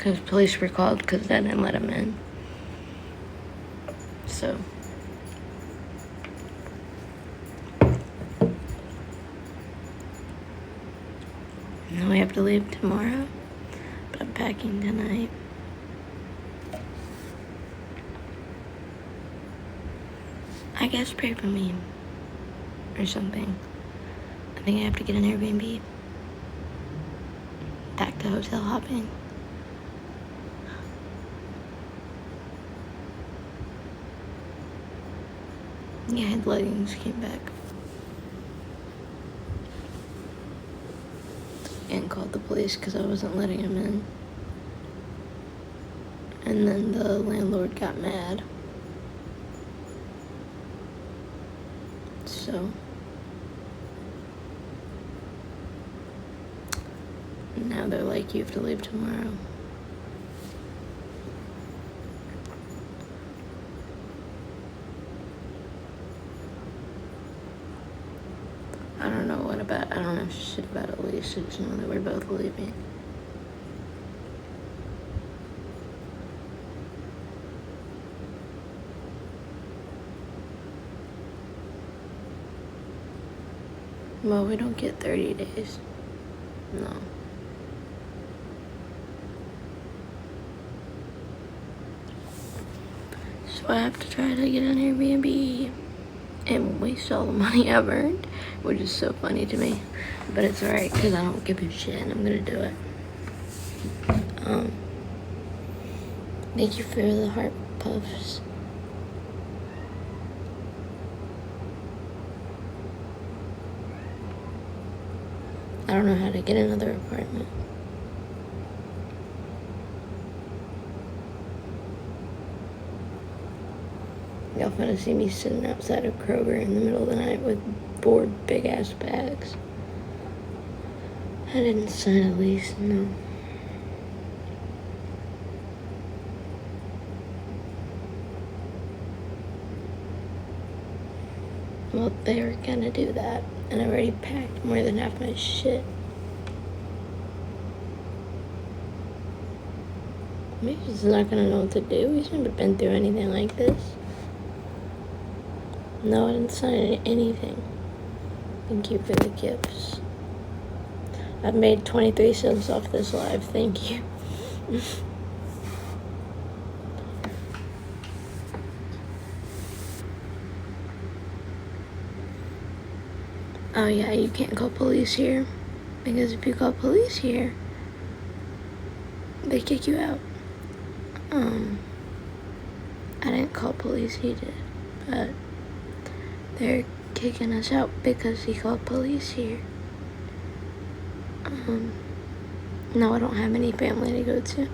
because police were called because I didn't let him in. So now we have to leave tomorrow, but I'm packing tonight. I guess pray for me or something. I think I have to get an Airbnb. Back to hotel hopping. Yeah, his leggings came back. And called the police because I wasn't letting him in. And then the landlord got mad. So now they're like, you have to leave tomorrow. I don't know shit about Elise. I just know that we're both leaving. Well, we don't get 30 days. No. So I have to try to get an Airbnb and waste all the money I've earned, which is so funny to me. But it's alright, because I don't give a shit, and I'm gonna do it. Thank you for the heart puffs. I don't know how to get another apartment. Y'all finna see me sitting outside of Kroger in the middle of the night with 4 big ass bags. I didn't sign a lease, no. Well, they were gonna do that, and I already packed more than half my shit. Maybe he's not gonna know what to do. He's never been through anything like this. No, I didn't sign anything. Thank you for the gifts. I've made 23 cents off this live. Thank you. Oh yeah, you can't call police here. Because if you call police here, they kick you out. I didn't call police, he did. But they're kicking us out because he called police here. No, I don't have any family to go to.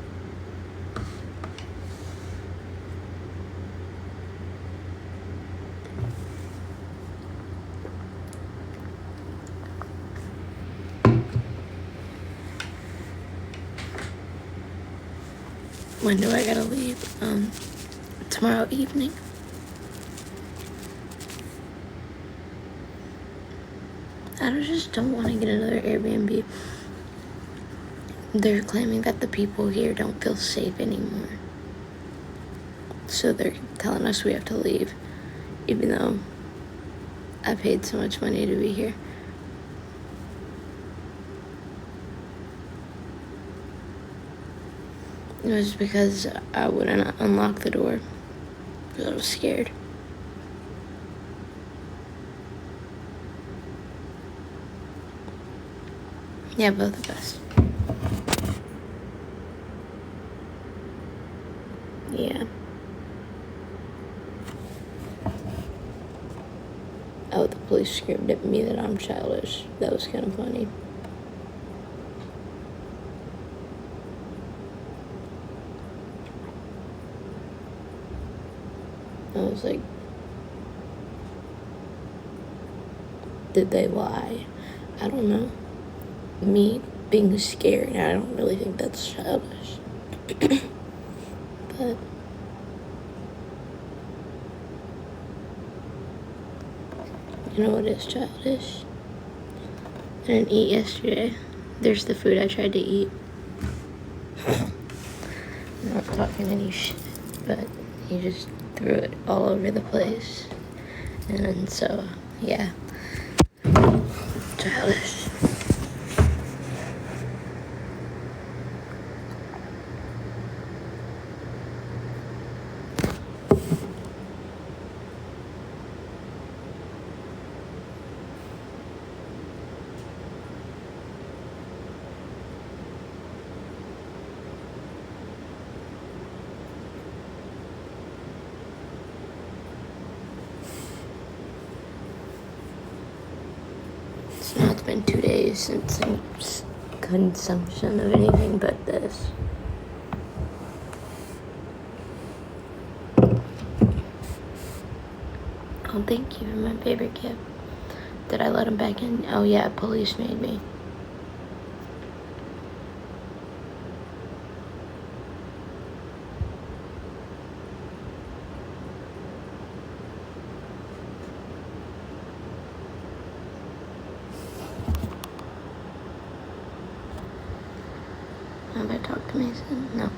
When do I gotta leave? Tomorrow evening. I just don't want to get another Airbnb. They're claiming that the people here don't feel safe anymore. So they're telling us we have to leave, even though I paid so much money to be here. It was because I wouldn't unlock the door because I was scared. Yeah, both of us. Yeah. Oh, the police screamed at me that I'm childish. That was kind of funny. I was like, did they lie? I don't know. Me being scared, I don't really think that's childish. But you know what is childish? I didn't eat yesterday. There's the food I tried to eat. talking any shit, but he just threw it all over the place. And so, yeah. Childish. Now it's been 2 days since consumption of anything but this. Oh, thank you for my favorite gift. Did I let him back in? Oh yeah, police made me. Have I talked to Mason? No.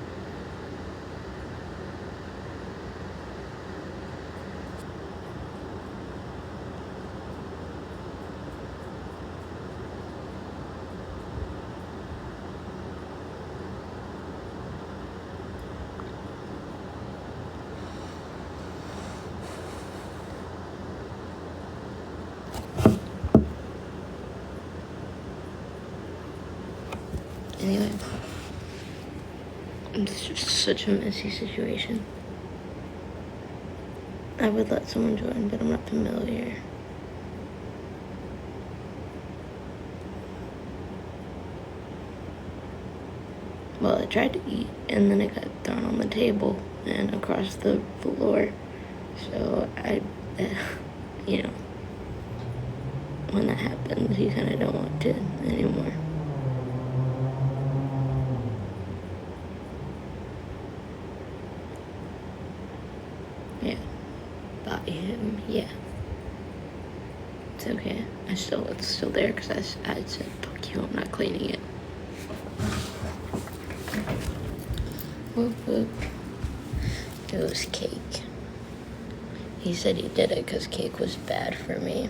Anyway, it's just such a messy situation. I would let someone join, but I'm not familiar. Well, I tried to eat, and then it got thrown on the table and across the floor. So you know, when that happens, you kind of don't want to anymore. Yeah, body him, yeah. It's okay. It's still there because I said, fuck you, I'm not cleaning it. Whoop whoop. It was cake. He said he did it because cake was bad for me.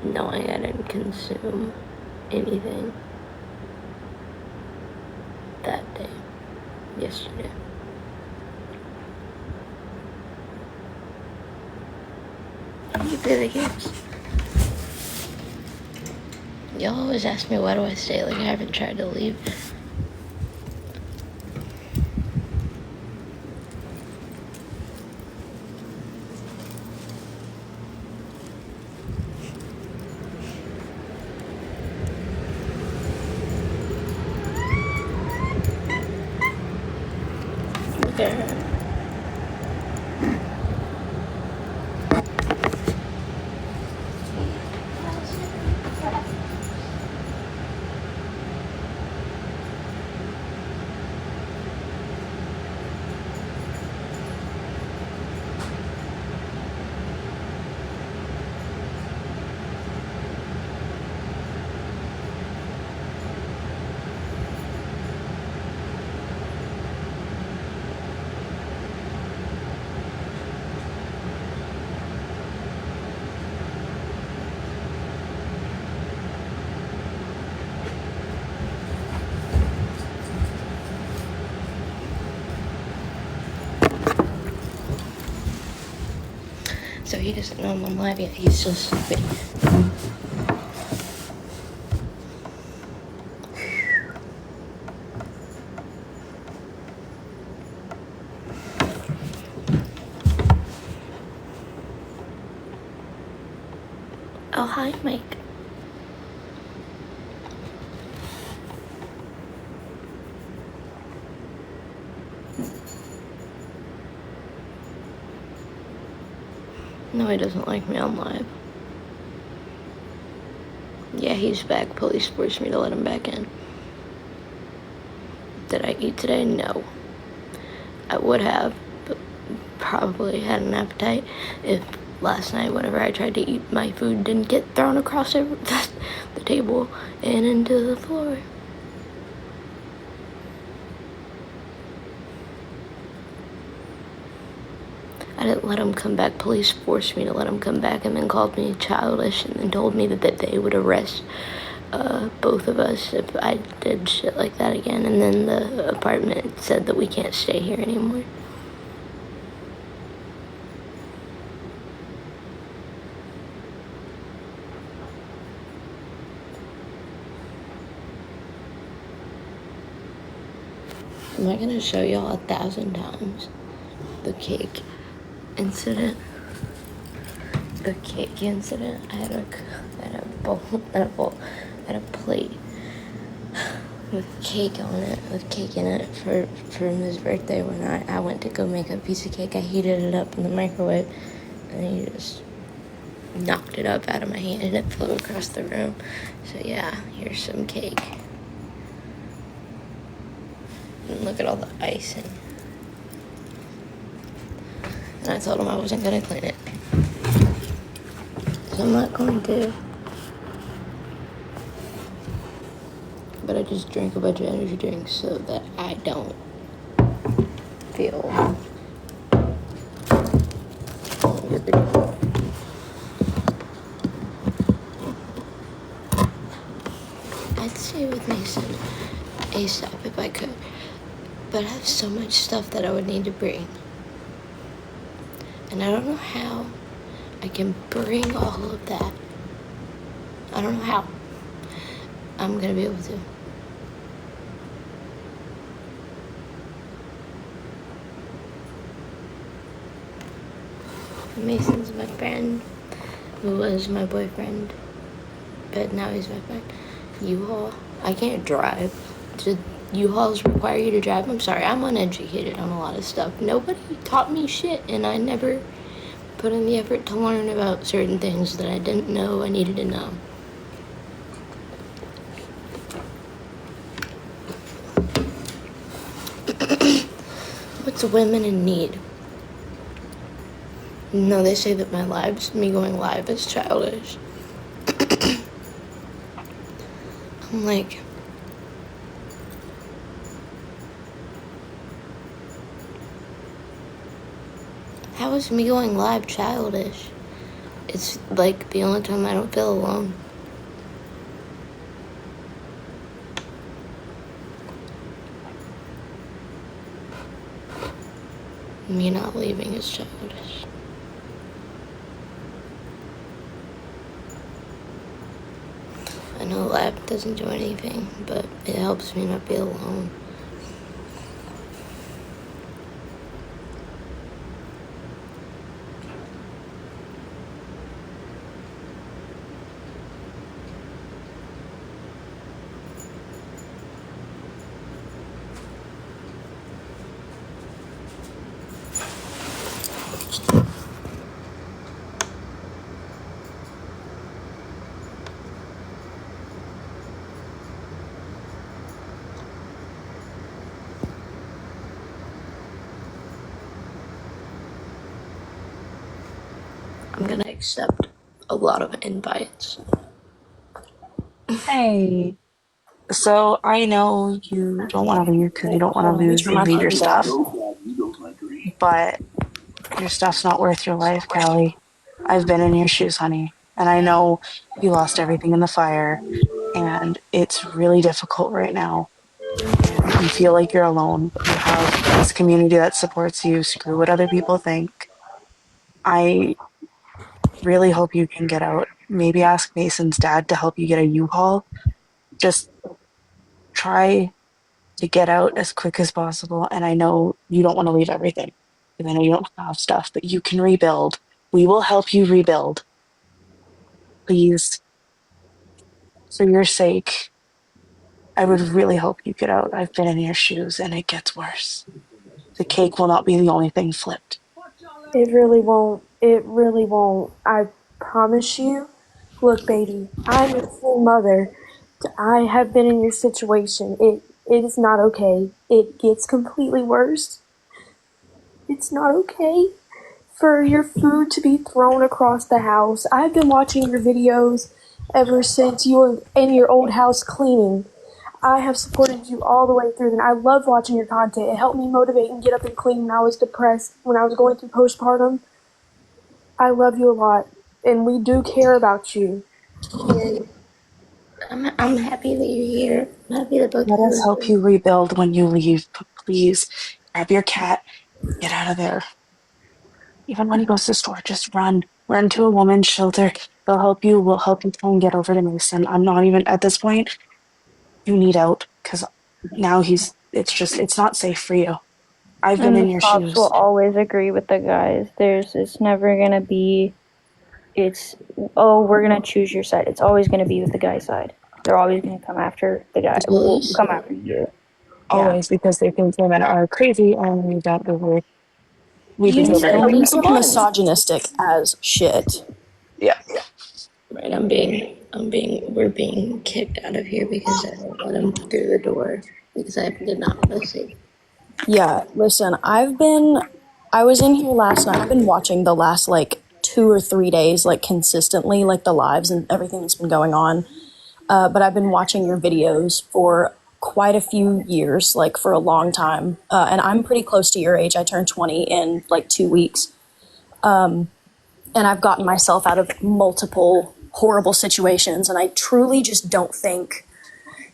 Knowing I didn't consume anything that day, yesterday. You play the games. Y'all always ask me why do I stay, like I haven't tried to leave. Look at her. So he doesn't know I'm live yet. He's still sleeping. Oh, hi, Mike. No, he doesn't like me on live. Yeah, he's back. Police forced me to let him back in. Did I eat today? No. I would have, but probably had an appetite if last night, whenever I tried to eat, my food didn't get thrown across the table and into the floor. I didn't let him come back. Police forced me to let him come back and then called me childish and then told me that they would arrest both of us if I did shit like that again. And then the apartment said that we can't stay here anymore. Am I gonna show y'all 1,000 times the cake incident? The cake incident. I had a plate with cake on it, with cake in it for his birthday. When I went to go make a piece of cake, I heated it up in the microwave, and he just knocked it up out of my hand, and it flew across the room. So yeah, here's some cake. And look at all the icing. And I told him I wasn't gonna clean it. So I'm not going to. But I just drink a bunch of energy drinks so that I don't feel. I'd stay with Mason ASAP if I could. But I have so much stuff that I would need to bring. And I don't know how I can bring all of that. I don't know how I'm gonna be able to. Mason's my friend, who was my boyfriend, but now he's my friend. U-Haul. I can't drive. U-Hauls require you to drive. I'm sorry, I'm uneducated on a lot of stuff. Nobody taught me shit, and I never put in the effort to learn about certain things that I didn't know I needed to know. What's women in need? No, they say that me going live is childish. I'm like, how is me going live childish? It's like the only time I don't feel alone. Me not leaving is childish. I know live doesn't do anything, but it helps me not be alone. I'm gonna accept a lot of invites. Hey, so I know you don't want to leave because you don't want to lose any of your stuff, but your stuff's not worth your life, Khalie. I've been in your shoes, honey, and I know you lost everything in the fire, and it's really difficult right now, and you feel like you're alone, but you have this community that supports you. Screw what other people think. I really hope you can get out. Maybe ask Mason's dad to help you get a U-Haul. Just try to get out as quick as possible. And I know you don't want to leave everything because I know you don't have stuff, but you can rebuild. We will help you rebuild. Please, for your sake, I would really hope you get out. I've been in your shoes and it gets worse. The cake will not be the only thing flipped. It really won't. It really won't. I promise you. Look, baby, I'm a full mother. I have been in your situation. It is not okay. It gets completely worse. It's not okay for your food to be thrown across the house. I've been watching your videos ever since you were in your old house cleaning. I have supported you all the way through, and I love watching your content. It helped me motivate and get up and clean when I was depressed, when I was going through postpartum. I love you a lot, and we do care about you. I'm happy that you're here. I'm happy that both Let of us us help are. you rebuild when you leave. Please grab your cat, get out of there. Even when he goes to the store, just run. Run to a woman's shelter. They'll help you. We'll help you try and get over to Mason. I'm not even at this point. You need out because now it's not safe for you. I've been And the in your cops will shoes. always agree with the guys. It's never gonna be, oh, we're gonna choose your side. It's always gonna be with the guy's side. They're always gonna come after the guy. Will Boys. come after you. Yeah. Always because they think women are crazy and we You deserve need it. to Only leave one. misogynistic as shit. Yeah. Right, we're being kicked out of here because I won't let him through the door because I did not feel safe. Yeah, listen, I was in here last night. I've been watching the last, 2 or 3 days, consistently, the lives and everything that's been going on. But I've been watching your videos for quite a few years, for a long time. And I'm pretty close to your age. I turned 20 in, 2 weeks. And I've gotten myself out of multiple horrible situations. And I truly just don't think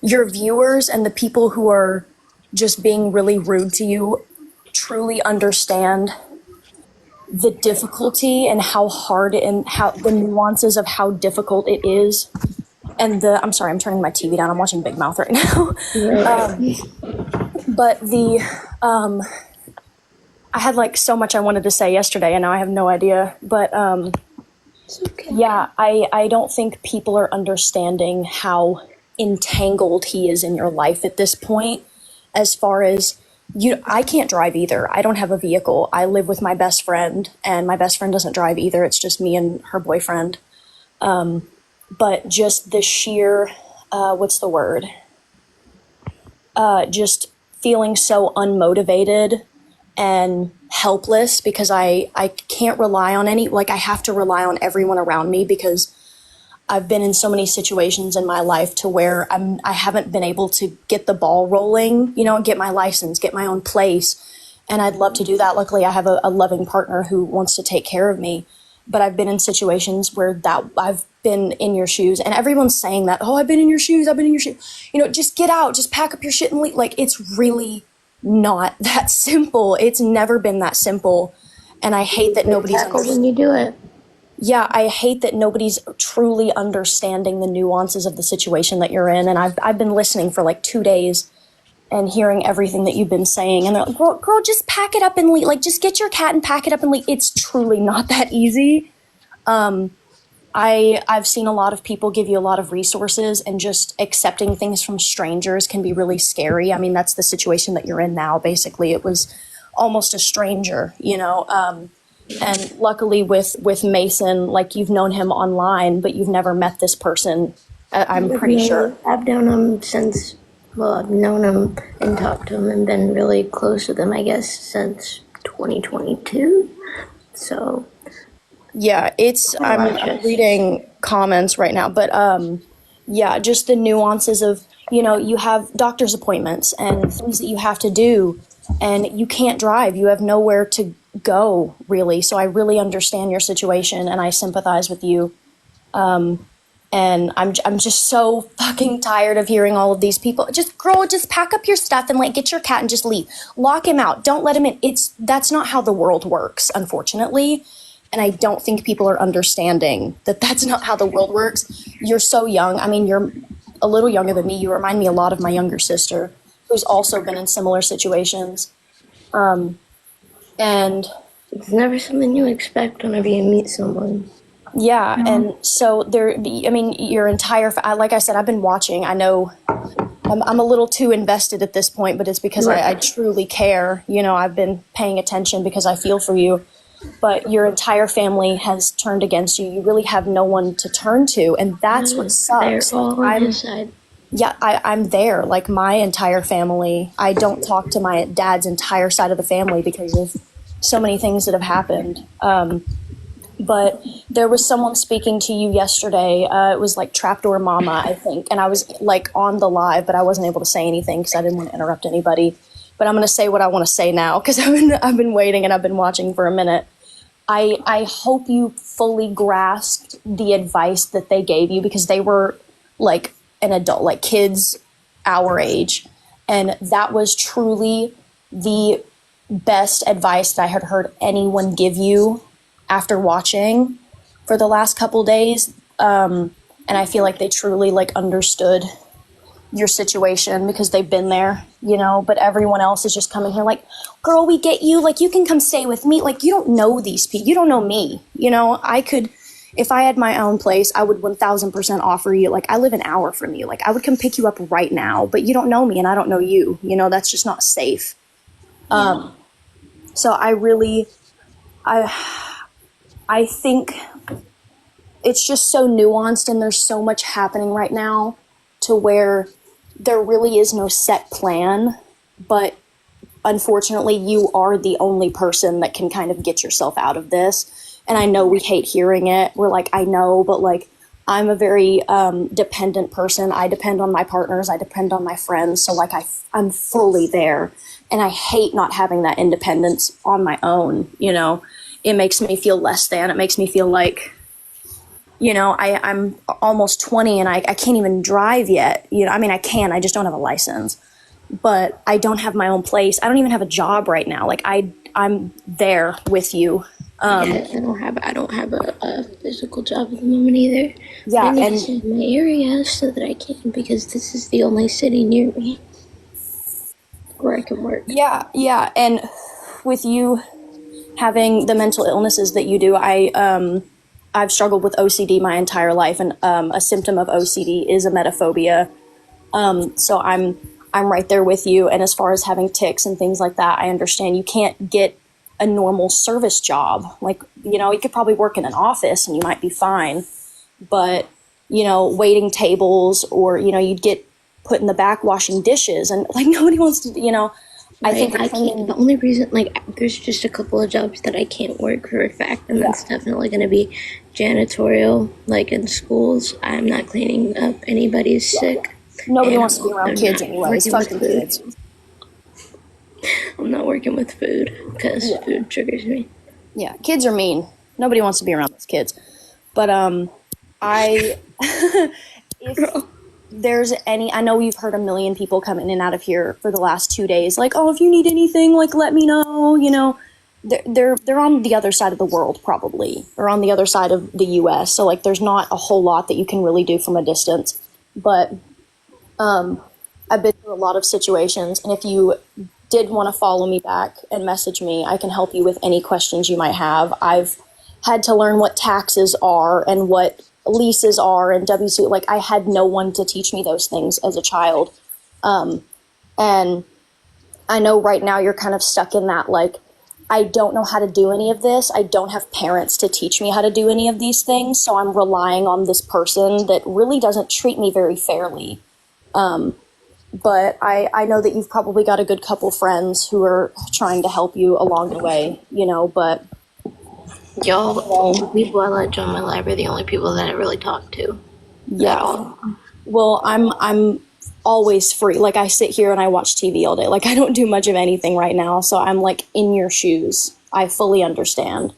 your viewers and the people who are just being really rude to you truly understand the difficulty and how hard and how the nuances of how difficult it is. And I'm sorry, I'm turning my TV down. I'm watching Big Mouth right now. Right. But I had so much I wanted to say yesterday, and now I have no idea. But It's okay. yeah, I don't think people are understanding how entangled he is in your life at this point. As far as I can't drive either. I don't have a vehicle. I live with my best friend, and my best friend doesn't drive either. It's just me and her boyfriend. But just the sheer, what's the word? Just feeling so unmotivated and helpless because I can't rely on I have to rely on everyone around me because I've been in so many situations in my life to where I haven't been able to get the ball rolling, get my license, get my own place. And I'd love to do that. Luckily, I have a loving partner who wants to take care of me. But I've been in situations where I've been in your shoes, and everyone's saying that, oh, I've been in your shoes. Just get out, just pack up your shit and leave. It's really not that simple. It's never been that simple. And I hate that nobody's when you do it. Yeah, I hate that nobody's truly understanding the nuances of the situation that you're in. And I've been listening for 2 days and hearing everything that you've been saying. And they're like, girl, just pack it up and leave. Just get your cat and pack it up and leave. It's truly not that easy. I've seen a lot of people give you a lot of resources, and just accepting things from strangers can be really scary. I mean, that's the situation that you're in now. Basically, it was almost a stranger, and luckily with Mason, you've known him online, but you've never met this person. I'm pretty sure. I've known him since, I've known him and talked to him and been really close with him, I guess, since 2022. So. Yeah, I'm reading comments right now, but yeah, just the nuances of, you have doctor's appointments and things that you have to do, and you can't drive. You have nowhere to go, really. So I really understand your situation, and I sympathize with you. And I'm just so fucking tired of hearing all of these people. Just pack up your stuff and get your cat and just leave. Lock him out. Don't let him in. That's not how the world works, unfortunately. And I don't think people are understanding that that's not how the world works. You're so young. I mean, you're a little younger than me. You remind me a lot of my younger sister, who's also been in similar situations. And it's never something you expect whenever you meet someone. Yeah, and so your entire, like I said, I've been watching. I know I'm a little too invested at this point, but it's because I truly care. I've been paying attention because I feel for you. But your entire family has turned against you. You really have no one to turn to, and that's what sucks. They're all on his side. Yeah, I'm there. My entire family. I don't talk to my dad's entire side of the family because of so many things that have happened. But there was someone speaking to you yesterday. It was like Trapdoor Mama, I think. And I was like on the live, but I wasn't able to say anything because I didn't want to interrupt anybody. But I'm going to say what I want to say now because I've been waiting and I've been watching for a minute. I hope you fully grasped the advice that they gave you because they were like an adult, like kids our age. And that was truly the best advice that I had heard anyone give you after watching for the last couple days. And I feel like they truly like understood your situation because they've been there, you know, but everyone else is just coming here like, girl, we get you. Like, you can come stay with me. Like, you don't know these people. You don't know me. You know, I could, if I had my own place, I would 1000% offer you. Like, I live an hour from you. Like, I would come pick you up right now, but you don't know me and I don't know you. You know, that's just not safe. So I really, I think it's just so nuanced and there's so much happening right now to where there really is no set plan, but unfortunately you are the only person that can kind of get yourself out of this. And I know we hate hearing it. We're like, I know, but like, I'm a very dependent person. I depend on my partners. I depend on my friends. So like I'm fully there. And I hate not having that independence on my own, you know. It makes me feel less than. It makes me feel like, you know, I'm almost 20 and I can't even drive yet. You know, I mean, I can, I just don't have a license. But I don't have my own place. I don't even have a job right now. Like I'm there with you. Yeah, I don't have a physical job at the moment either. Yeah, I need to stay in my area so that I can, because this is the only city near me where I can work. Yeah, and with you having the mental illnesses that you do, I've struggled with OCD my entire life, and a symptom of OCD is emetophobia. So I'm right there with you. And as far as having tics and things like that, I understand you can't get a normal service job. Like, you know, you could probably work in an office and you might be fine, but, you know, waiting tables, or, you know, you'd get put in the back washing dishes, and like nobody wants to, you know. Right. I think I can't. The only reason, like, there's just a couple of jobs that I can't work for a fact, and that's definitely going to be janitorial, like in schools. I'm not cleaning up anybody's sick. Nobody wants to be around kids anyways. Fucking kids. I'm not working with food because food triggers me. Yeah, kids are mean. Nobody wants to be around those kids. But if there's any, I know you've heard a million people come in and out of here for the last 2 days, like, oh, if you need anything, like, let me know. You know, they're on the other side of the world, probably, or on the other side of the U.S. So like, there's not a whole lot that you can really do from a distance. But I've been through a lot of situations, and if you did want to follow me back and message me, I can help you with any questions you might have. I've had to learn what taxes are and what leases are and WC. Like, I had no one to teach me those things as a child. And I know right now you're kind of stuck in that, like, I don't know how to do any of this. I don't have parents to teach me how to do any of these things. So I'm relying on this person that really doesn't treat me very fairly. But I know that you've probably got a good couple friends who are trying to help you along the way, you know, but y'all, the people I let join my live are the only people that I really talk to. Yeah. Well, I'm always free. Like, I sit here and I watch TV all day. Like, I don't do much of anything right now. So I'm like in your shoes. I fully understand.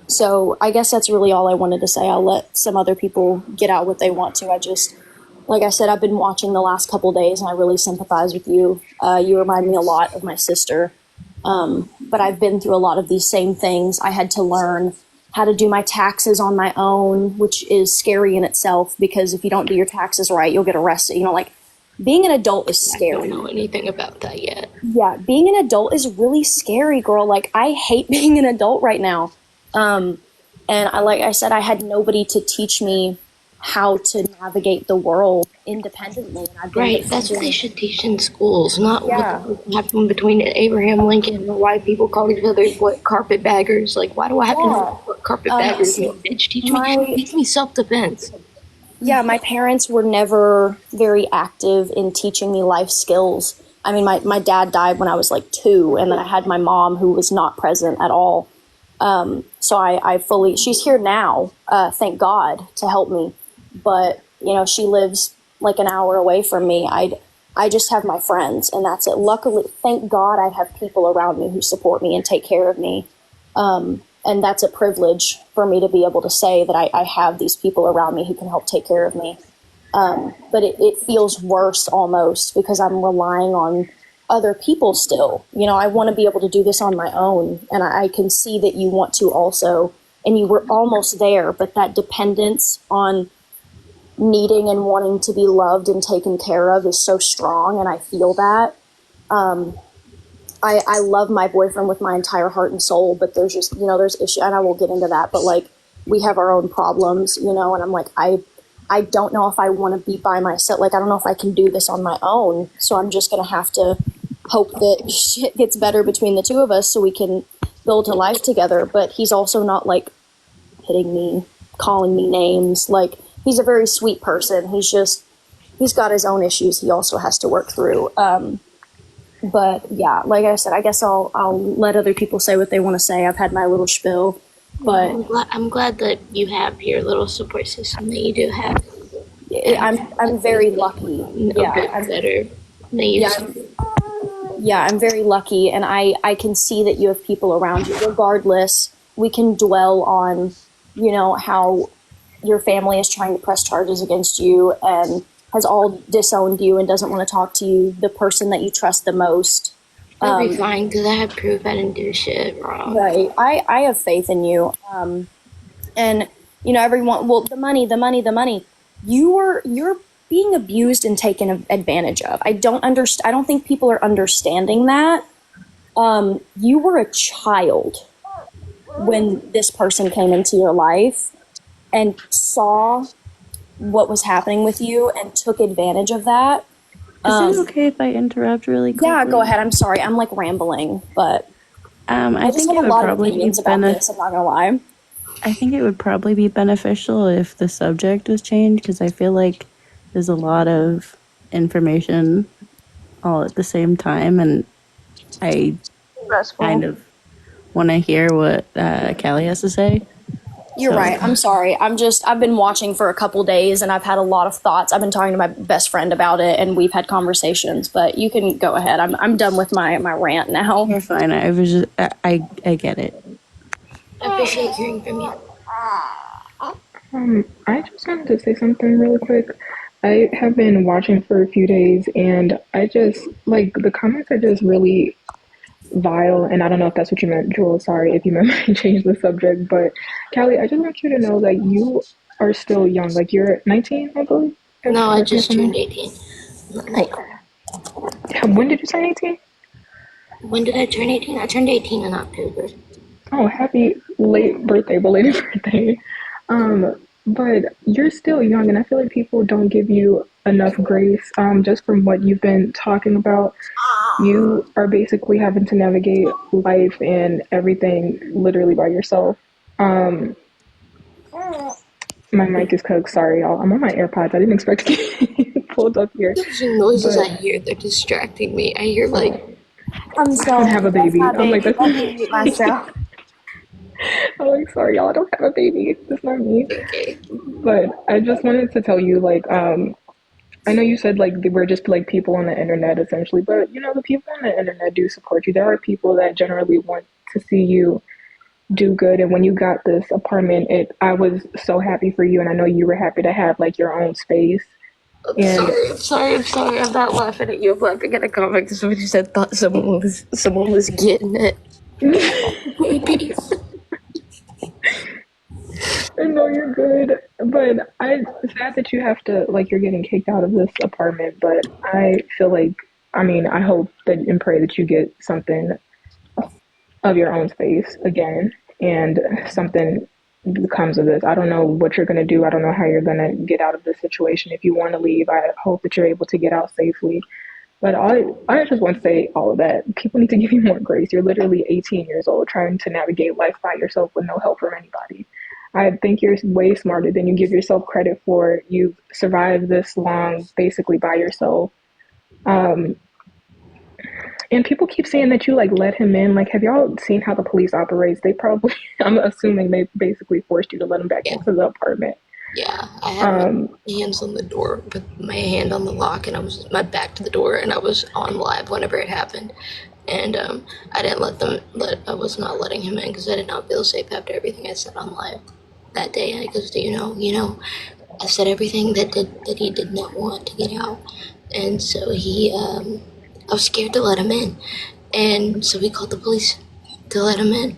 So I guess that's really all I wanted to say. I'll let some other people get out what they want to. Like I said, I've been watching the last couple days and I really sympathize with you. You remind me a lot of my sister. But I've been through a lot of these same things. I had to learn how to do my taxes on my own, which is scary in itself, because if you don't do your taxes right, you'll get arrested. You know, like, being an adult is scary. I don't know anything about that yet. Yeah, being an adult is really scary, girl. Like, I hate being an adult right now. And like I said, I had nobody to teach me how to navigate the world independently. And I've been that's what they should teach in schools, not what happened between Abraham Lincoln or why people call each other carpetbaggers. Like, why do I have to know what carpetbaggers mean? Bitch, teach me self-defense. Yeah, my parents were never very active in teaching me life skills. I mean, my dad died when I was like 2, and then I had my mom who was not present at all. So I fully, she's here now, thank God, to help me. But, you know, she lives like an hour away from me. I just have my friends, and that's it. Luckily, thank God I have people around me who support me and take care of me. And that's a privilege for me to be able to say that I have these people around me who can help take care of me. But it feels worse almost because I'm relying on other people still. You know, I want to be able to do this on my own, and I can see that you want to also, and you were almost there, but that dependence on needing and wanting to be loved and taken care of is so strong, and I feel that. I love my boyfriend with my entire heart and soul, but there's just, you know, there's issues, and I won't get into that, but like, we have our own problems, you know, and I'm like, I don't know if I want to be by myself. Like, I don't know if I can do this on my own. So I'm just going to have to hope that shit gets better between the two of us so we can build a life together. But he's also not like hitting me, calling me names. Like, he's a very sweet person. He's got his own issues he also has to work through. But yeah, like I said, I guess I'll let other people say what they want to say. I've had my little spiel. But I'm glad that you have your little support system that you do have. I'm very lucky. A bit better than you. Yeah, I'm very lucky, and I can see that you have people around you. Regardless, we can dwell on, you know, how your family is trying to press charges against you and has all disowned you and doesn't want to talk to you, the person that you trust the most. I'll be fine because I have proof I didn't do shit wrong. Right. I have faith in you. And, you know, everyone, well, the money. You're being abused and taken advantage of. I don't think people are understanding that. You were a child when this person came into your life and saw what was happening with you and took advantage of that. Is it okay if I interrupt really quickly? Yeah, go ahead. I'm sorry. I'm like rambling, but I just think have it a would lot of probably be opinions about this. I'm not gonna lie. I think it would probably be beneficial if the subject was changed because I feel like there's a lot of information all at the same time, and I kind of want to hear what Khalie has to say. You're right. I'm sorry. I've been watching for a couple days and I've had a lot of thoughts. I've been talking to my best friend about it and we've had conversations, but you can go ahead. I'm done with my rant now. You're fine. I was just, I get it. I appreciate hearing from you. I just wanted to say something really quick. I have been watching for a few days and I just, like, the comments are just really vile, and I don't know if that's what you meant, Joel. Sorry if you meant I changed the subject, but Khalie, I just want you to know that you are still young. Like, you're 19, I believe. No, I just turned 18. When did you turn 18? When did I turn 18? I turned 18 in October. Oh, happy late birthday, belated birthday. But you're still young, and I feel like people don't give you enough grace. Just from what you've been talking about, you are basically having to navigate life and everything literally by yourself. My mic is cooked. Sorry, y'all. I'm on my AirPods. I didn't expect to get pulled up here. Those noises I hear, they're distracting me. I hear like... I'm sorry. I don't have a baby. I'm like, that's Let me mute myself. I'm like, sorry, y'all. I don't have a baby. That's not me. Okay. But I just wanted to tell you, like, I know you said like we're just like people on the internet essentially, but you know the people on the internet do support you. There are people that generally want to see you do good. And when you got this apartment, I was so happy for you, and I know you were happy to have like your own space. I'm sorry. I'm not laughing at you. I'm laughing at a comment because somebody said thought someone was getting it. I know you're good, but it's sad that you have to, like, you're getting kicked out of this apartment, but I feel like, I mean, I hope that and pray that you get something of your own space again and something comes of this. I don't know what you're going to do. I don't know how you're going to get out of this situation. If you want to leave, I hope that you're able to get out safely. But I just want to say all of that. People need to give you more grace. You're literally 18 years old trying to navigate life by yourself with no help from anybody. I think you're way smarter than you give yourself credit for. You've survived this long basically by yourself. And people keep saying that you like let him in. Like, have y'all seen how the police operates? They probably, I'm assuming they basically forced you to let him back into the apartment. Yeah, I had my hands on the door with my hand on the lock, and I was my back to the door, and I was on live whenever it happened. And I didn't I was not letting him in because I did not feel safe after everything I said on live that day. Because I said everything that he did not want to get out, and so I was scared to let him in, and so we called the police to let him in,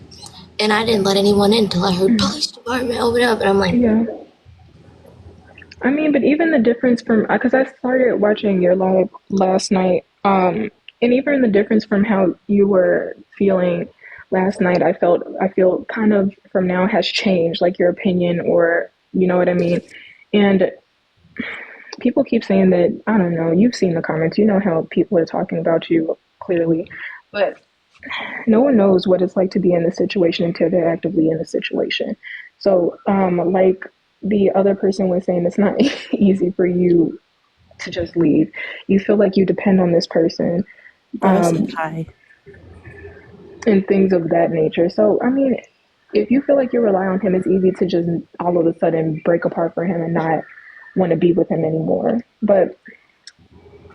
and I didn't let anyone in until I heard police department open up, and I'm like, yeah. I mean, but even the difference from because I started watching your live last night, and even the difference from how you were feeling last night, I feel kind of from now has changed, like your opinion, or you know what I mean. And people keep saying that I don't know. You've seen the comments, you know how people are talking about you clearly, but no one knows what it's like to be in the situation until they're actively in the situation. So, like the other person was saying, it's not easy for you to just leave. You feel like you depend on this person, Bro said hi. and things of that nature. So, I mean, if you feel like you rely on him, it's easy to just all of a sudden break apart for him and not want to be with him anymore. But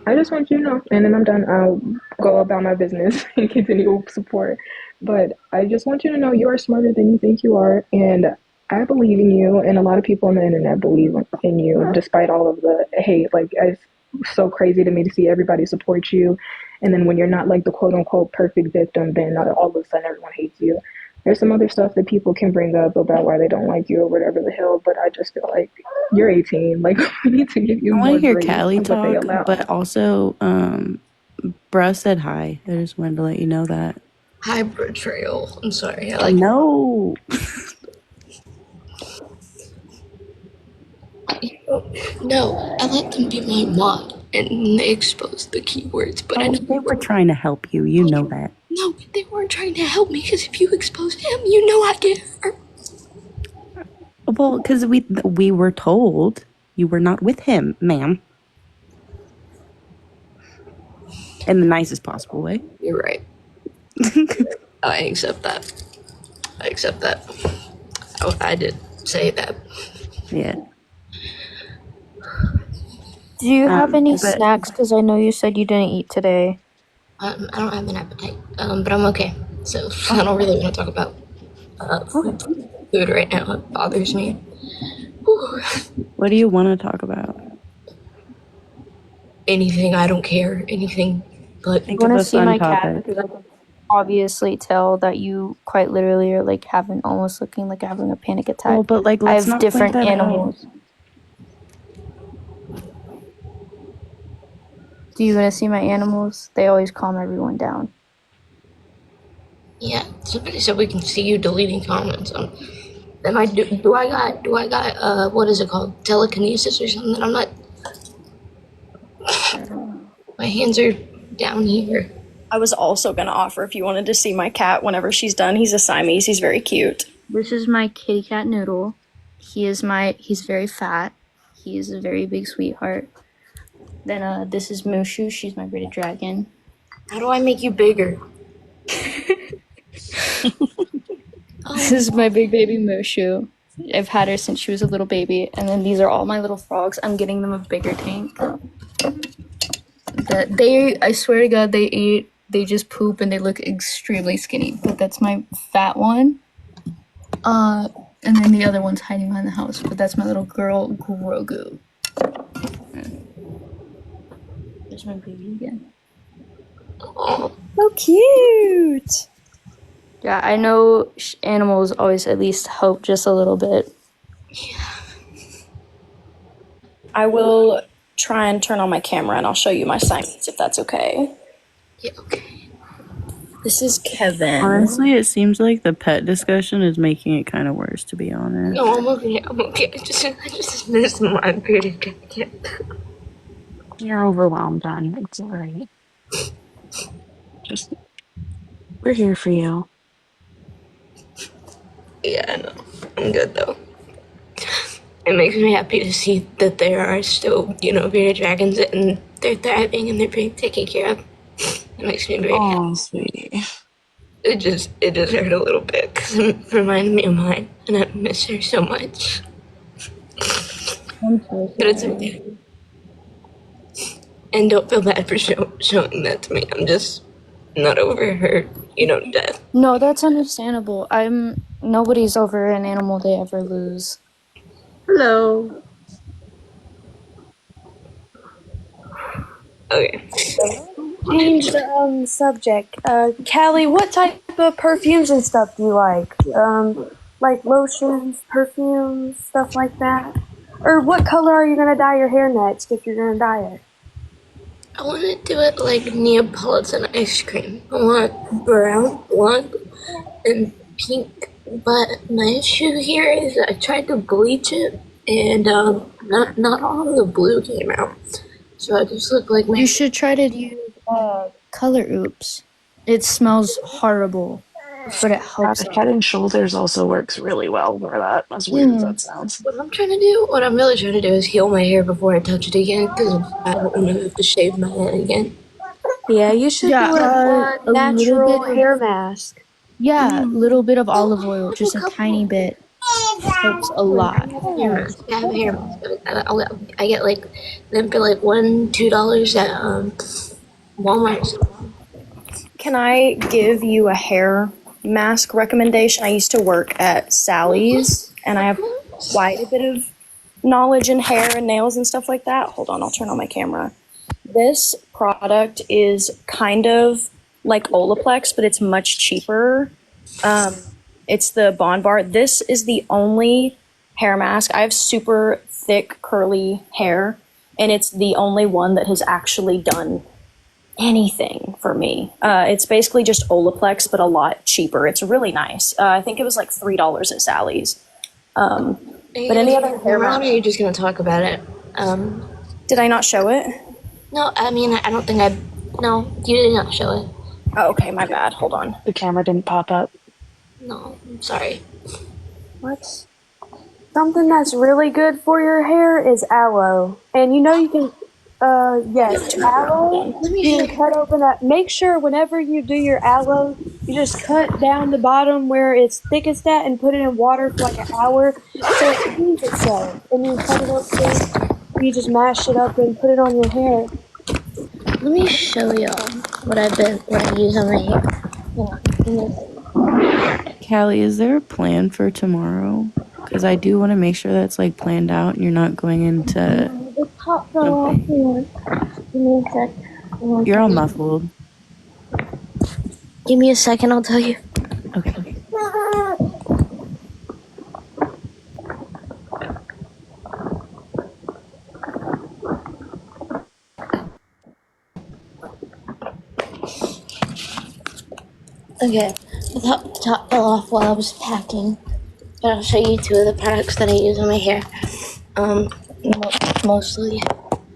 I just want you to know, and then I'm done. I'll go about my business and continue support. But I just want you to know you are smarter than you think you are, and I believe in you, and a lot of people on the internet believe in you, despite all of the hate. Like, it's so crazy to me to see everybody support you, and then when you're not like the quote unquote perfect victim, then all of a sudden everyone hates you. There's some other stuff that people can bring up about why they don't like you or whatever the hell, but I just feel like you're 18. Like, we need to give you I want more to hear grace Khalie than what they talk, allow. but also, Bro said hi. I just wanted to let you know that. hi, betrayal. I'm sorry. No. No, I let them be my mod, and they exposed the keywords, but I know They were trying to help you. You know that. no, they weren't trying to help me, because if you expose him, you know I get hurt. Well, because we were told you were not with him, ma'am. In the nicest possible way. You're right. I accept that. I accept that. I did say that. Yeah. Do you have any But snacks? Because I know you said you didn't eat today. I don't have an appetite, but I'm okay. So I don't really want to talk about food right now. It bothers me. Whew. what do you want to talk about? Anything, I don't care. Anything, but Think You of want a to see fun my cat? topic. Because I can obviously tell that you quite literally are like having almost looking like having a panic attack. Well, but like, I let's have not point different that animals. Do you want to see my animals? They always calm everyone down. yeah. Somebody said we can see you deleting comments. Am I do I got what is it called, telekinesis or something? I'm not. My hands are down here. I was also going to offer if you wanted to see my cat whenever she's done. He's a Siamese. He's very cute. This is my kitty cat Noodle. He's very fat. He is a very big sweetheart. Then this is Mushu. She's my bearded dragon. How do I make you bigger? This is my big baby Mushu. I've had her since she was a little baby. And then these are all my little frogs. I'm getting them a bigger tank. I swear to God, they just poop and they look extremely skinny. But that's my fat one. And then the other one's hiding behind the house. But that's my little girl, Grogu. There's my baby again. Oh, So cute. Yeah, I know animals always at least help just a little bit. I will try and turn on my camera and I'll show you my Siamese if that's okay. yeah, okay. This is Kevin. Honestly, it seems like the pet discussion is making it kind of worse, to be honest. No, I'm okay. I'm okay. I just miss my bearded dragon. You're overwhelmed, hon. It's alright. Just, we're here for you. Yeah, I know. I'm good though. It makes me happy to see that there are still, bearded dragons and they're thriving and they're being taken care of. It makes me very happy. Oh, sweetie. It just hurt a little bit because it reminded me of mine, and I miss her so much. I'm so But it's sorry. okay. And don't feel bad for showing that to me. I'm just not over her, death. No, that's understandable. Nobody's over an animal they ever lose. Hello. Okay. Change the subject. Khalie, what type of perfumes and stuff do you like lotions, perfumes, stuff like that? Or what color are you gonna dye your hair next if you're gonna dye it? I want to do it like Neapolitan ice cream. I want brown, blonde, and pink. But my issue here is I tried to bleach it, and not all of the blue came out. So I just look like You should try to use Color Oops. It smells horrible, but it helps. Head and Shoulders also works really well for that, as weird as that sounds. What I'm really trying to do is heal my hair before I touch it again, because I don't want to have to shave my head again. Yeah, you should do a a natural little bit of, hair mask. yeah, a little bit of olive oil, just a tiny bit, helps a lot. I have a hair mask. I get like them for like $1-2 at Walmart. Can I give you a hair mask recommendation? I used to work at Sally's, and I have quite a bit of knowledge in hair and nails and stuff like that. Hold on, I'll turn on my camera. This product is kind of like Olaplex, but it's much cheaper. It's the Bond Bar. This is the only hair mask. I have super thick, curly hair, and it's the only one that has actually done anything for me. It's basically just Olaplex, but a lot cheaper. It's really nice. I think it was like $3 at Sally's. But any other hair Or mask? are you just gonna talk about it? Did I not show it? No, I mean I don't think I. No, you did not show it. Oh, okay, my bad. Hold on. The camera didn't pop up. No, I'm sorry. What? Something that's really good for your hair is aloe. And you can, yes, aloe. You can cut open that. Make sure whenever you do your aloe, you just cut down the bottom where it's thickest at and put it in water for like an hour so it cleans itself. And you cut it open, you just mash it up and put it on your hair. Let me show y'all what I use on my hair. Khalie, is there a plan for tomorrow? Because I do want to make sure that's like planned out and you're not going into. The top fell off. Give me a sec. You're all muffled. Give me a second, I'll tell you. Okay. Okay, the top fell off while I was packing. But I'll show you two of the products that I use on my hair. Mostly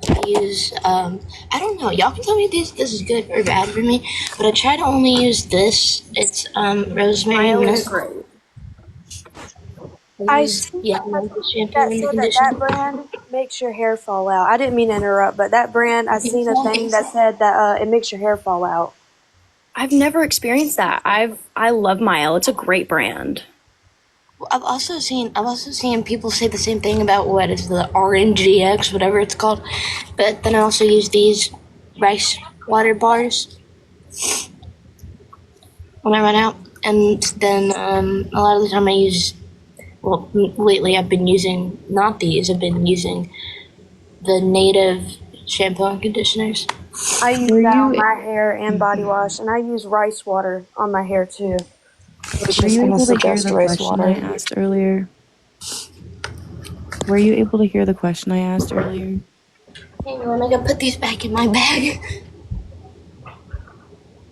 I use, I don't know, y'all can tell me if this is good or bad for me, but I try to only use this. It's, rosemary mint. Shampoo and conditioner. That brand makes your hair fall out. I didn't mean to interrupt, but that brand, I've seen a thing that said that it makes your hair fall out. I've never experienced that. I love Mile. It's a great brand. I've also seen people say the same thing about what is the RNGX, whatever it's called. But then I also use these rice water bars when I run out. And then a lot of the time I use, well, lately I've been using not these. I've been using the native shampoo and conditioners. I use that on my hair and body wash, and I use rice water on my hair too. Were you able to hear the question I asked earlier? Were you able to hear the question I asked earlier? Hang on, I gotta put these back in my bag.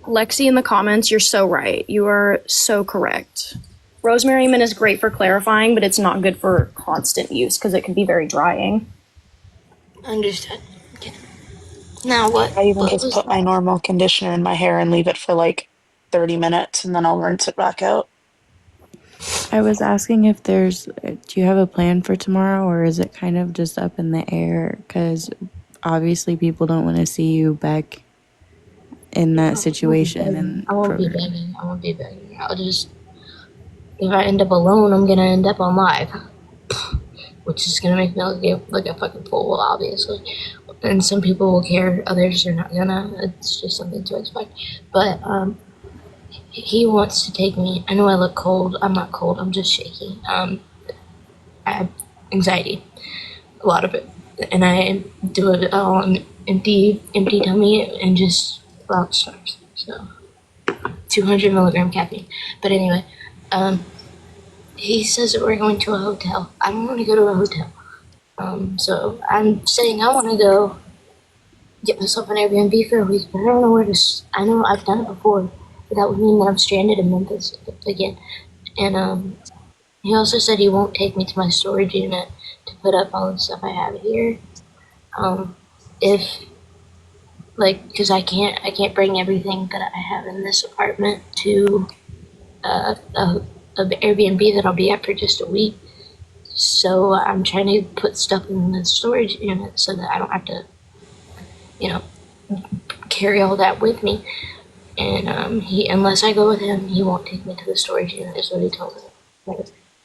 Lexi in the comments, you're so right. You are so correct. Rosemary mint is great for clarifying, but it's not good for constant use because it can be very drying. Understood. Okay. Now what? I even just put my normal conditioner in my hair and leave it for like 30 minutes and then I'll rinse it back out. I was asking if do you have a plan for tomorrow or is it kind of just up in the air? Because obviously people don't want to see you back in that situation. And I won't be begging. I won't be begging. I'll just, if I end up alone, I'm gonna end up on live, which is gonna make me look like a fucking fool, obviously. And some people will care, others are not gonna. It's just something to expect. But he wants to take me. I know I look cold. I'm not cold. I'm just shaky. I have anxiety, a lot of it, and I do it all on empty tummy and just rock stars. So 200 milligram caffeine. But anyway, he says that we're going to a hotel. I don't want to go to a hotel. So I'm saying I want to go get myself an Airbnb for a week, but I don't know where to. I know I've done it before, but that would mean that I'm stranded in Memphis again. And he also said he won't take me to my storage unit to put up all the stuff I have here. If because I can't bring everything that I have in this apartment to a Airbnb that I'll be at for just a week. So I'm trying to put stuff in the storage unit so that I don't have to, carry all that with me. And unless I go with him, he won't take me to the storage unit. Is what he told me.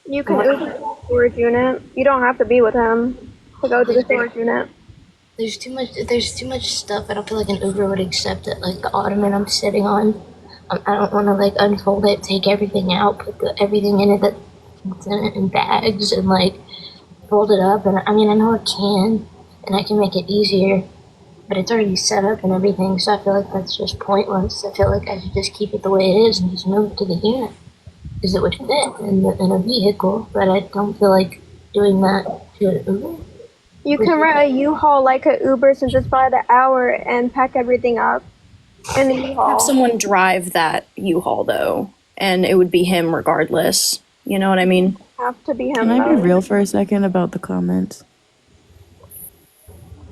You can Uber to the storage unit. You don't have to be with him to go to the storage unit. There's too much stuff. I don't feel like an Uber would accept it. Like the ottoman I'm sitting on, I don't want to unfold it, take everything out, put everything in it that's in it in bags, and fold it up. And I mean, I know I can, and I can make it easier, but it's already set up and everything. So I feel like that's just pointless. I feel like I should just keep it the way it is and just move it to the unit because it would fit in a vehicle. But I don't feel like doing that to an Uber. You can rent a U-Haul like an Uber since it's by the hour and pack everything up in the U-Haul. Have someone drive that U-Haul though, and it would be him regardless. You know what I mean? Have to be him. Can I be real for a second about the comments?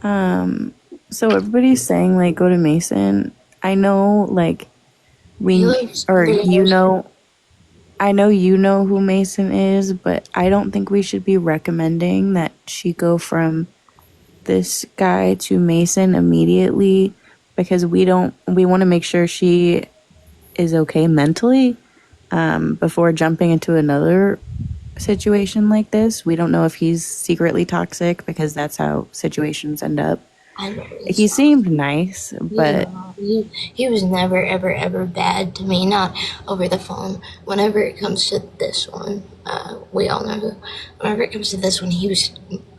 So everybody's saying go to Mason. I know I know you know who Mason is, but I don't think we should be recommending that she go from this guy to Mason immediately because we want to make sure she is okay mentally before jumping into another situation like this. We don't know if he's secretly toxic because that's how situations end up. He seemed nice, but he was never ever bad to me, not over the phone. Whenever it comes to this one, we all know who. Whenever it comes to this one, he was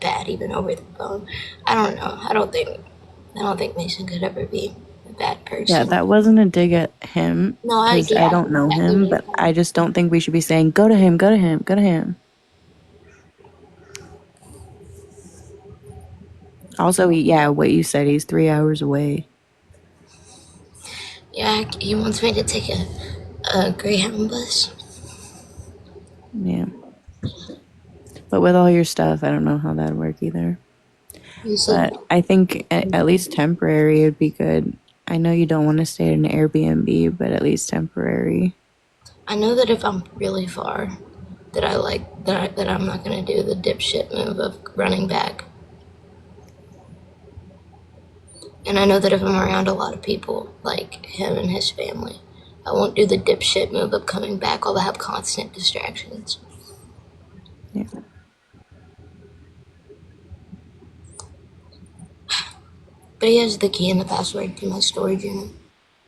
bad even over the phone. I don't know. I don't think Mason could ever be a bad person. Yeah, that wasn't a dig at him. No, I don't know him, but I just don't think we should be saying go to him, go to him, go to him. Also, what you said, he's 3 hours away. Yeah, he wants me to take a Greyhound bus. Yeah. But with all your stuff, I don't know how that'd work either. But I think at least temporary would be good. I know you don't want to stay in an Airbnb, but at least temporary. I know that if I'm really far, that I'm not going to do the dipshit move of running back. And I know that if I'm around a lot of people, like him and his family, I won't do the dipshit move of coming back. I'll have constant distractions. Yeah. But he has the key and the password to my storage unit.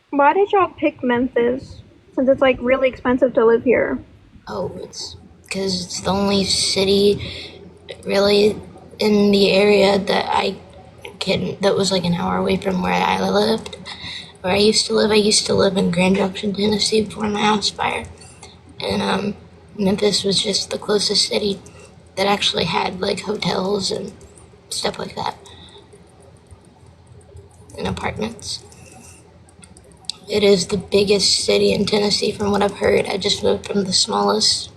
Why did y'all pick Memphis? Since it's really expensive to live here. Oh, it's because it's the only city really in the area that that was an hour away from where I lived. Where I used to live. I used to live in Grand Junction, Tennessee before my house fire. And Memphis was just the closest city that actually had hotels and stuff like that. And apartments. It is the biggest city in Tennessee from what I've heard. I just moved from the smallest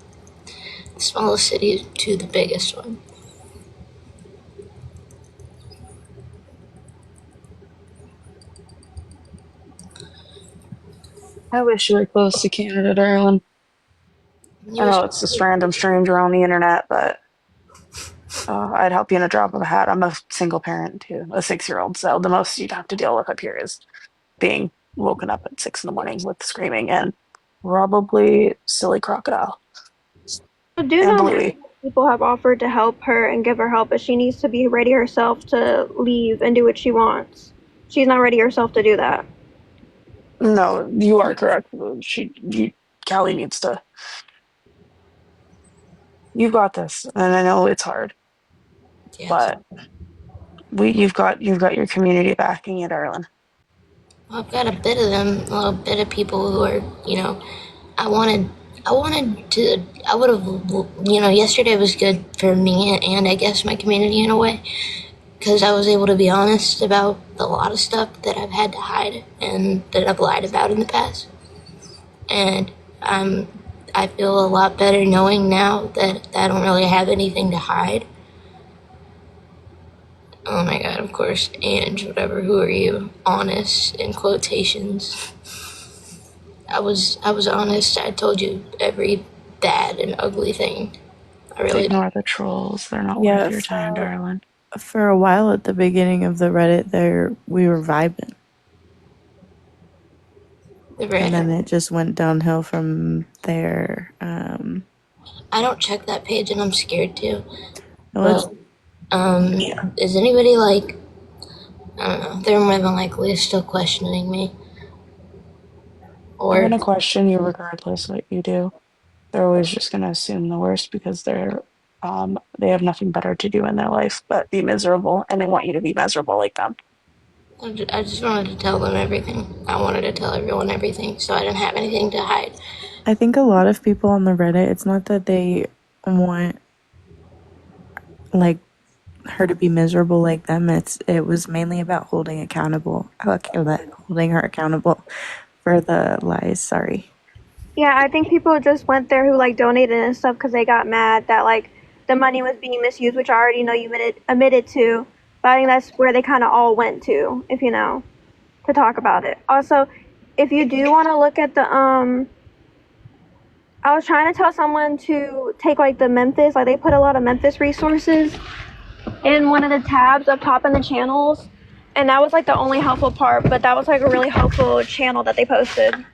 city to the biggest one. I wish you were close to Canada, darling. I know it's just random stranger on the internet, but I'd help you in a drop of a hat. I'm a single parent too, a 6-year-old, so the most you'd have to deal with up here is being woken up at 6 in the morning with screaming and probably silly crocodile I do and know Bluey. people have offered to help her and give her help, but she needs to be ready herself to leave and do what she wants. She's not ready herself to do that. No, you are correct. Khalie needs to. You got this, and I know it's hard, Yes. but you've got your community backing you, darling. I've got a bit of them, a little bit of people who are, I wanted, I wanted to, I would have, yesterday was good for me and I guess my community in a way, because I was able to be honest about a lot of stuff that I've had to hide and that I've lied about in the past. And I feel a lot better knowing now that I don't really have anything to hide. Oh my god, of course, Ange, whatever, who are you? Honest, in quotations. I was honest. I told you every bad and ugly thing. I really Ignore the trolls. They're not Yeah, worth your time, darling. for a while at the beginning of the Reddit there, we were vibing. And then it just went downhill from there. I don't check that page and I'm scared to. Well, But is anybody like, I don't know, they're more than likely still questioning me. They're Or gonna question you regardless what you do. They're always just gonna assume the worst because they have nothing better to do in their life but be miserable, and they want you to be miserable like them. I just wanted to tell them everything. I wanted to tell everyone everything, so I didn't have anything to hide. I think a lot of people on the Reddit, it's not that they want like her to be miserable like them. It was mainly about holding her accountable for the lies. Sorry. Yeah, I think people just went there who like donated and stuff because they got mad that like the money was being misused, which I already know you admitted to. But I think that's where they kind of all went to, if you know, to talk about it. Also, if you do want to look at the I was trying to tell someone to take like the Memphis, like they put a lot of Memphis resources in one of the tabs up top in the channels, and that was like the only helpful part. But that was like a really helpful channel that they posted.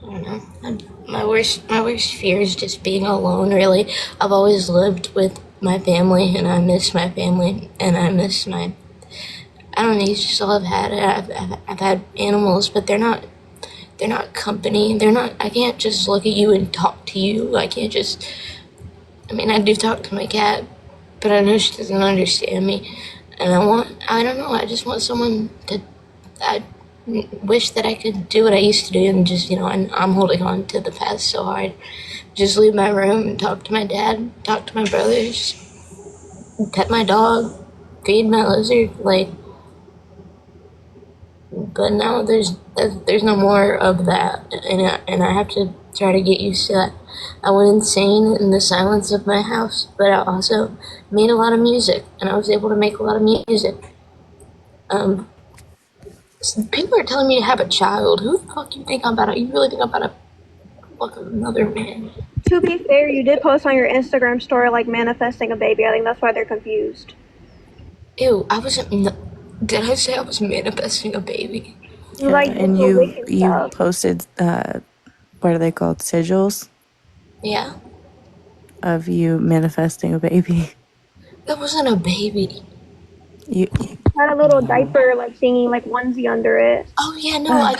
I don't know. My worst fear is just being alone. Really, I've always lived with my family, and I miss my family, and I miss my. I don't know. You just all have had it. I've had animals, but they're not. They're not company. They're not. I can't just look at you and talk to you. I can't just. I mean, I do talk to my cat, but I know she doesn't understand me, and I don't know. I just want someone to. I wish that I could do what I used to do and just, I'm holding on to the past so hard. Just leave my room and talk to my dad, talk to my brothers, pet my dog, feed my lizard, but now there's no more of that, and I have to try to get used to that. I went insane in the silence of my house, but I also made a lot of music, and I was able to make a lot of music. People are telling me to have a child. Who the fuck you think I'm about to? You really think I'm about to fuck another man? To be fair, you did post on your Instagram story like manifesting a baby. I think that's why they're confused. Ew, I wasn't. Did I say I was manifesting a baby? You like And did the you wicked you stuff. posted what are they called, sigils Yeah, of you manifesting a baby. that wasn't a baby. You Had a little diaper like thingy, like onesie under it. Oh yeah, no, I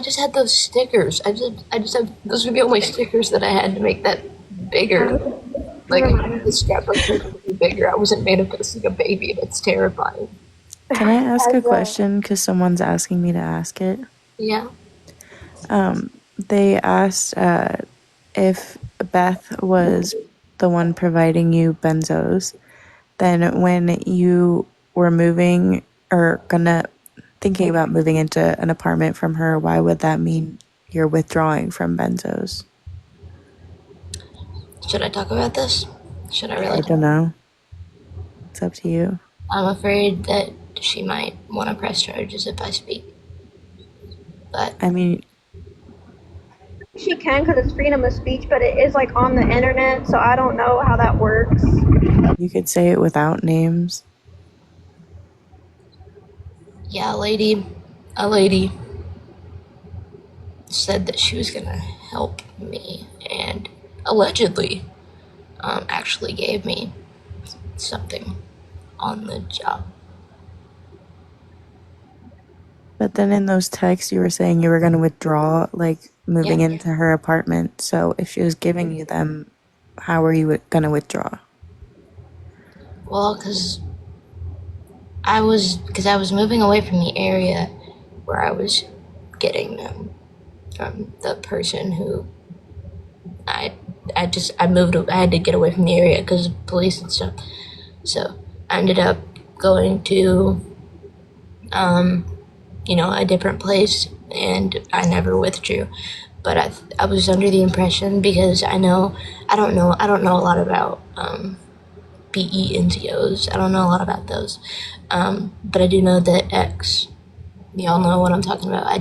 just had those stickers. I just had those were the only stickers that I had to make that bigger. Like I had the scrapbook to be bigger. I wasn't manifesting a baby. That's terrifying. Can I ask a question? Because someone's asking me to ask it. Yeah. They asked if Beth was the one providing you benzos. Then when you were moving or thinking about moving into an apartment from her, why would that mean you're withdrawing from benzos? Should I talk about this? Should I really? I don't know. It's up to you. I'm afraid that she might want to press charges if I speak. But I mean, She can because it's freedom of speech, but it is like on the internet, so I don't know how that works. you could say it without names. Yeah, a lady said that she was gonna help me and allegedly actually gave me something on the job. But then in those texts, you were saying you were going to withdraw, like moving Yeah. into her apartment. So if she was giving you them, how were you going to withdraw? Well, because I was moving away from the area where I was getting them from the person who I moved. I had to get away from the area because of police and stuff. So I ended up going to a different place, and I never withdrew. But I was under the impression, because I don't know a lot about PE NCOs. I don't know a lot about those. But I do know that X. Y'all know what I'm talking about. I